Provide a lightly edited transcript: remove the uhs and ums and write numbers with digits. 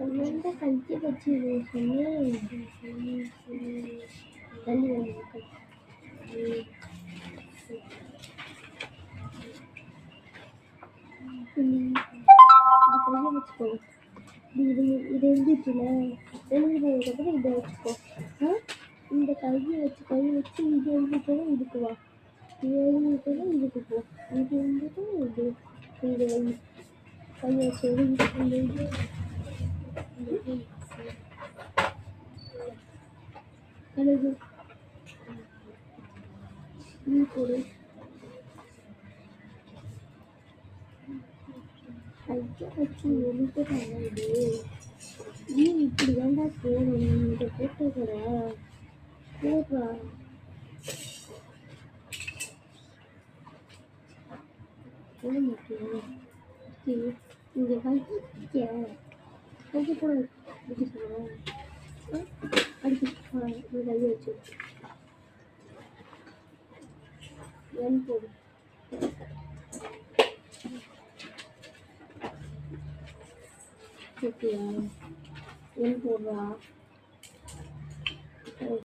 அந்த கையை வச்சு சொன்னேன் தள்ளி வந்து கையை வச்சுக்கோ. இது எழுதிட்டுல எழுதுனதுக்கப்புறம் இதை வச்சுக்கோ. இந்த கையை வச்சு இது எழுதிட்டோன்னா இதுக்கு வா, இது எழுதிட்டோன்னா இதுக்கு போ, இது எழுதிட்டு இது இது கையை வச்சு எழுதிட்டு எழுது நீ போடு. கையை வச்சு எழுதுறாங்க. இது நீ இப்படி தாண்டா போகணும். நீ இதை போட்டுக்கிற போடுறா. போட மாட்டேன். இங்கே கையை போட அடிக்க சொல்லுவேன். அடிக்க நீ கையை வச்சு என் போடு. ஓகேயா? என் போடுறா.